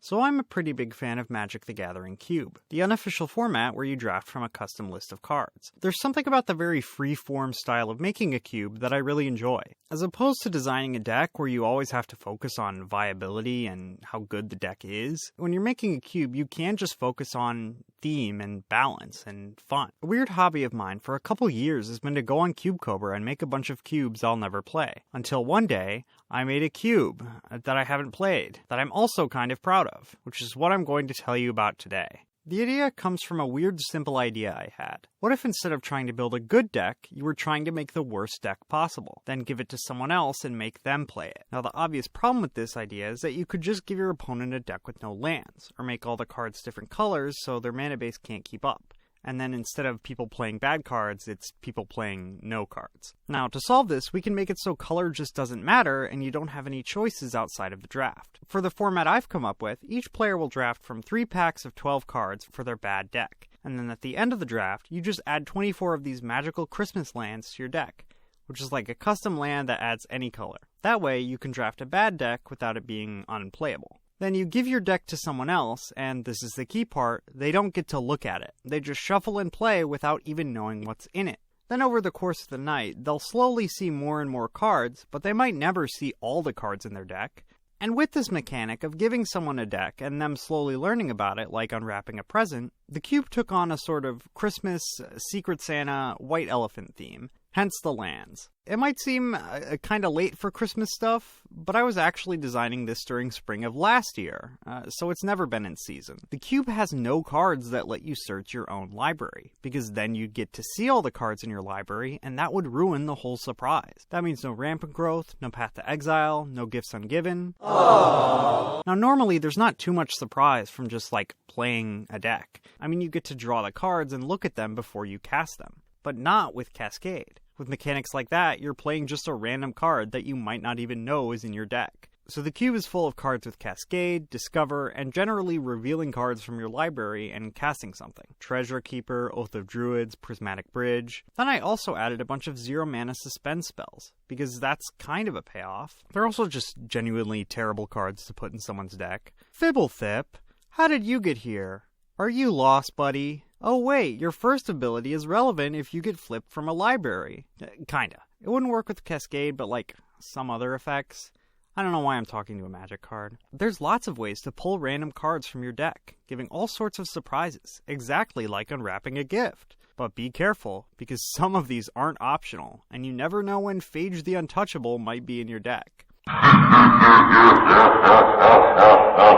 So I'm a pretty big fan of Magic the Gathering Cube, the unofficial format where you draft from a custom list of cards. There's something about the very free-form style of making a cube that I really enjoy. As opposed to designing a deck where you always have to focus on viability and how good the deck is, when you're making a cube you can just focus on theme and balance and fun. A weird hobby of mine for a couple years has been to go on CubeCobra and make a bunch of cubes I'll never play. Until one day, I made a cube that I haven't played, that I'm also kind of proud of, which is what I'm going to tell you about today. The idea comes from a weird, simple idea I had. What if instead of trying to build a good deck, you were trying to make the worst deck possible, then give it to someone else and make them play it? Now, the obvious problem with this idea is that you could just give your opponent a deck with no lands, or make all the cards different colors so their mana base can't keep up. And then instead of people playing bad cards, it's people playing no cards. Now, to solve this, we can make it so color just doesn't matter and you don't have any choices outside of the draft. For the format I've come up with, each player will draft from 3 packs of 12 cards for their bad deck. And then at the end of the draft, you just add 24 of these magical Christmas lands to your deck, which is like a custom land that adds any color. That way, you can draft a bad deck without it being unplayable. Then you give your deck to someone else, and this is the key part, they don't get to look at it. They just shuffle and play without even knowing what's in it. Then over the course of the night, they'll slowly see more and more cards, but they might never see all the cards in their deck. And with this mechanic of giving someone a deck and them slowly learning about it, like unwrapping a present, the cube took on a sort of Christmas, Secret Santa, White Elephant theme. Hence the lands. It might seem kinda late for Christmas stuff, but I was actually designing this during spring of last year, so it's never been in season. The cube has no cards that let you search your own library, because then you'd get to see all the cards in your library, and that would ruin the whole surprise. That means no rampant growth, no path to exile, no gifts ungiven. Aww. Now normally there's not too much surprise from just like playing a deck. I mean, you get to draw the cards and look at them before you cast them. But not with Cascade. With mechanics like that, you're playing just a random card that you might not even know is in your deck. So the cube is full of cards with Cascade, Discover, and generally revealing cards from your library and casting something. Treasure Keeper, Oath of Druids, Prismatic Bridge. Then I also added a bunch of 0-mana suspend spells, because that's kind of a payoff. They're also just genuinely terrible cards to put in someone's deck. Fibblethip, how did you get here? Are you lost, buddy? Oh wait, your first ability is relevant if you get flipped from a library. Kinda. It wouldn't work with Cascade, but like some other effects. I don't know why I'm talking to a Magic card. There's lots of ways to pull random cards from your deck, giving all sorts of surprises, exactly like unwrapping a gift. But be careful, because some of these aren't optional, and you never know when Phage the Untouchable might be in your deck.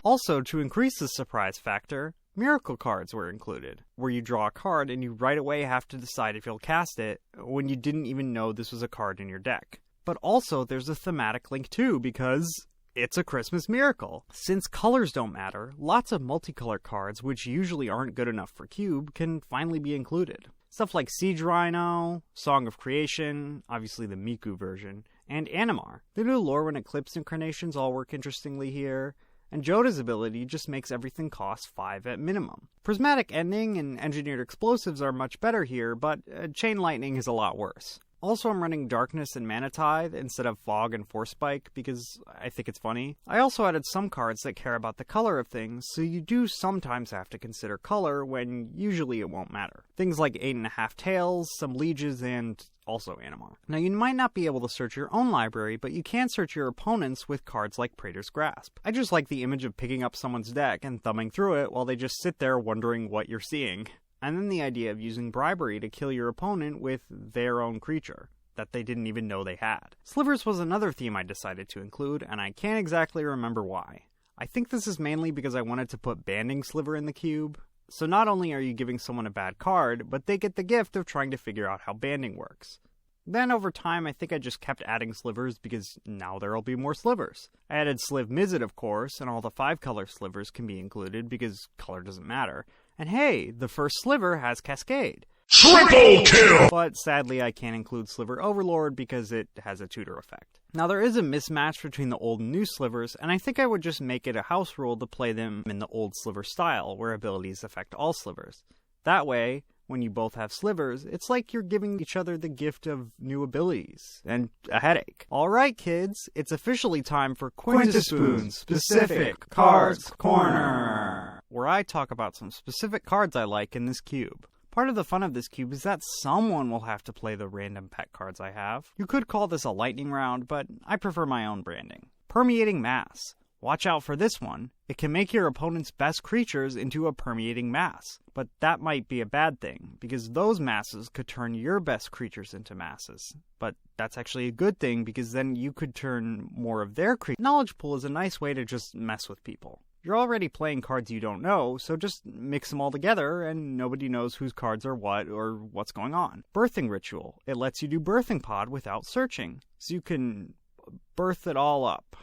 Also, to increase the surprise factor, Miracle cards were included, where you draw a card and you right away have to decide if you'll cast it when you didn't even know this was a card in your deck. But also there's a thematic link too, because it's a Christmas miracle. Since colors don't matter, lots of multicolor cards, which usually aren't good enough for Cube, can finally be included. Stuff like Siege Rhino, Song of Creation, obviously the Miku version, and Animar. The new Lorwyn Eclipse incarnations all work interestingly here. And Joda's ability just makes everything cost 5 at minimum. Prismatic Ending and Engineered Explosives are much better here, but Chain Lightning is a lot worse. Also, I'm running Darkness and Mana Tithe instead of Fog and Force Spike because I think it's funny. I also added some cards that care about the color of things, so you do sometimes have to consider color when usually it won't matter. Things like 8.5 Tails, some Lieges, and also Animar. Now, you might not be able to search your own library, but you can search your opponent's with cards like Praetor's Grasp. I just like the image of picking up someone's deck and thumbing through it while they just sit there wondering what you're seeing. And then the idea of using bribery to kill your opponent with their own creature that they didn't even know they had. Slivers was another theme I decided to include, and I can't exactly remember why. I think this is mainly because I wanted to put Banding Sliver in the cube. So not only are you giving someone a bad card, but they get the gift of trying to figure out how banding works. Then over time, I think I just kept adding slivers because now there'll be more slivers. I added Sliv Mizzet, of course, and all the 5-color slivers can be included because color doesn't matter. And hey, the first sliver has Cascade. Triple kill! But sadly, I can't include Sliver Overlord because it has a tutor effect. Now, there is a mismatch between the old and new slivers, and I think I would just make it a house rule to play them in the old sliver style, where abilities affect all slivers. That way, when you both have slivers, it's like you're giving each other the gift of new abilities and a headache. Alright kids, it's officially time for Quintaspoon's Specific Cards Corner. where I talk about some specific cards I like in this cube. Part of the fun of this cube is that someone will have to play the random pet cards I have. You could call this a lightning round, but I prefer my own branding. Permeating Mass. Watch out for this one. It can make your opponent's best creatures into a permeating mass. But that might be a bad thing, because those masses could turn your best creatures into masses. But that's actually a good thing, because then you could turn more of their creatures. Knowledge Pool is a nice way to just mess with people. You're already playing cards you don't know, so just mix them all together and nobody knows whose cards are what or what's going on. Birthing Ritual. It lets you do Birthing Pod without searching, so you can birth it all up.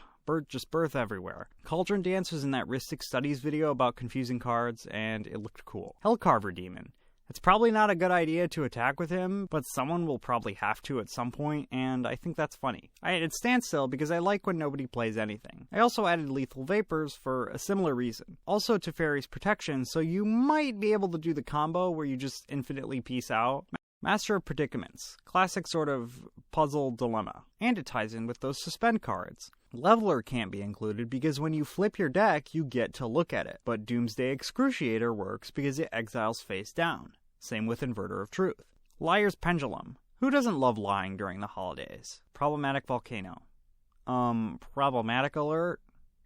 Just birth everywhere. Cauldron Dance was in that Ristic Studies video about confusing cards, and it looked cool. Hellcarver Demon. It's probably not a good idea to attack with him, but someone will probably have to at some point, and I think that's funny. I added Standstill because I like when nobody plays anything. I also added Lethal Vapors for a similar reason. Also Teferi's Protection, so you might be able to do the combo where you just infinitely peace out. Master of Predicaments. Classic sort of puzzle dilemma. And it ties in with those suspend cards. Leveler can't be included because when you flip your deck, you get to look at it. But Doomsday Excruciator works because it exiles face down. Same with Inverter of Truth. Liar's Pendulum. Who doesn't love lying during the holidays? Problematic Volcano. Problematic alert?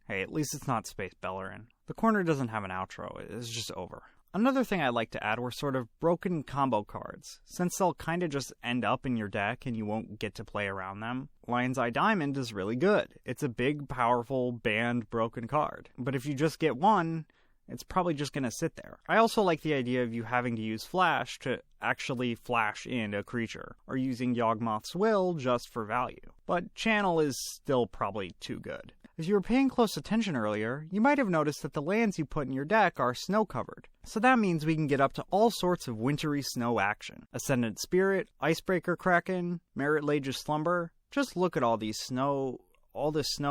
Hey, at least it's not Space Bellerin. The corner doesn't have an outro, it's just over. Another thing I like to add were sort of broken combo cards, since they'll kinda just end up in your deck and you won't get to play around them. Lion's Eye Diamond is really good. It's a big, powerful, banned, broken card. But if you just get one, it's probably just gonna sit there. I also like the idea of you having to use Flash to actually flash in a creature, or using Yawgmoth's Will just for value. But Channel is still probably too good. If you were paying close attention earlier, you might have noticed that the lands you put in your deck are snow-covered. So that means we can get up to all sorts of wintry snow action. Ascendant Spirit, Icebreaker Kraken, Merit Lage's Slumber. Just look at all this snow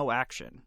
action.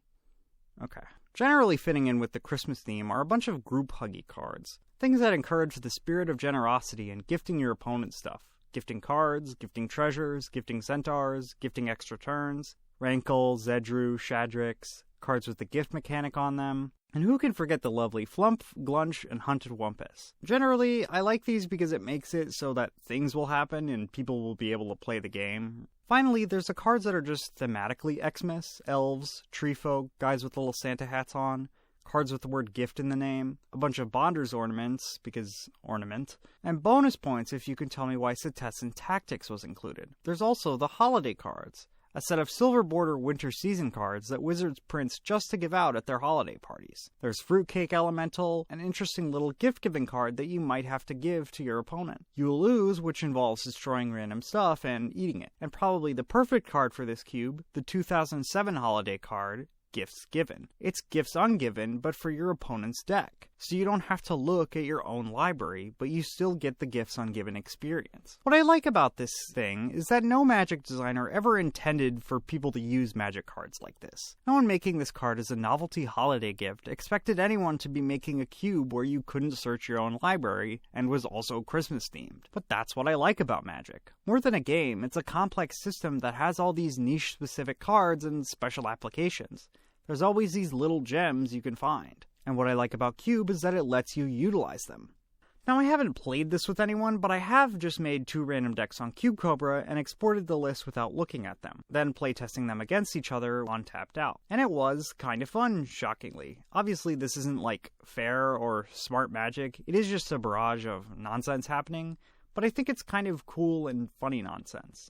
Okay. Generally fitting in with the Christmas theme are a bunch of group huggy cards. Things that encourage the spirit of generosity and gifting your opponent stuff. Gifting cards, gifting treasures, gifting centaurs, gifting extra turns. Rankle, Zedru, Shadrix, cards with the gift mechanic on them. And who can forget the lovely Flump, Glunch, and Hunted Wumpus? Generally, I like these because it makes it so that things will happen and people will be able to play the game. Finally, there's the cards that are just thematically Xmas, elves, tree folk, guys with little Santa hats on, cards with the word gift in the name, a bunch of Bonders ornaments, because ornament, and bonus points if you can tell me why Setessan Tactics was included. There's also the holiday cards, a set of silver border winter season cards that Wizards prints just to give out at their holiday parties. There's Fruitcake Elemental, an interesting little gift-giving card that you might have to give to your opponent. You'll Lose, which involves destroying random stuff and eating it. And probably the perfect card for this cube, the 2007 holiday card, Gifts Given. It's Gifts Ungiven, but for your opponent's deck. So you don't have to look at your own library, but you still get the Gifts Ungiven experience. What I like about this thing is that no Magic designer ever intended for people to use Magic cards like this. No one making this card as a novelty holiday gift expected anyone to be making a cube where you couldn't search your own library and was also Christmas themed. But that's what I like about Magic. More than a game, it's a complex system that has all these niche specific cards and special applications. There's always these little gems you can find. And what I like about Cube is that it lets you utilize them. Now I haven't played this with anyone, but I have just made 2 random decks on Cube Cobra and exported the list without looking at them, then playtesting them against each other on Tapped Out. And it was kind of fun, shockingly. Obviously this isn't like fair or smart Magic, it is just a barrage of nonsense happening, but I think it's kind of cool and funny nonsense.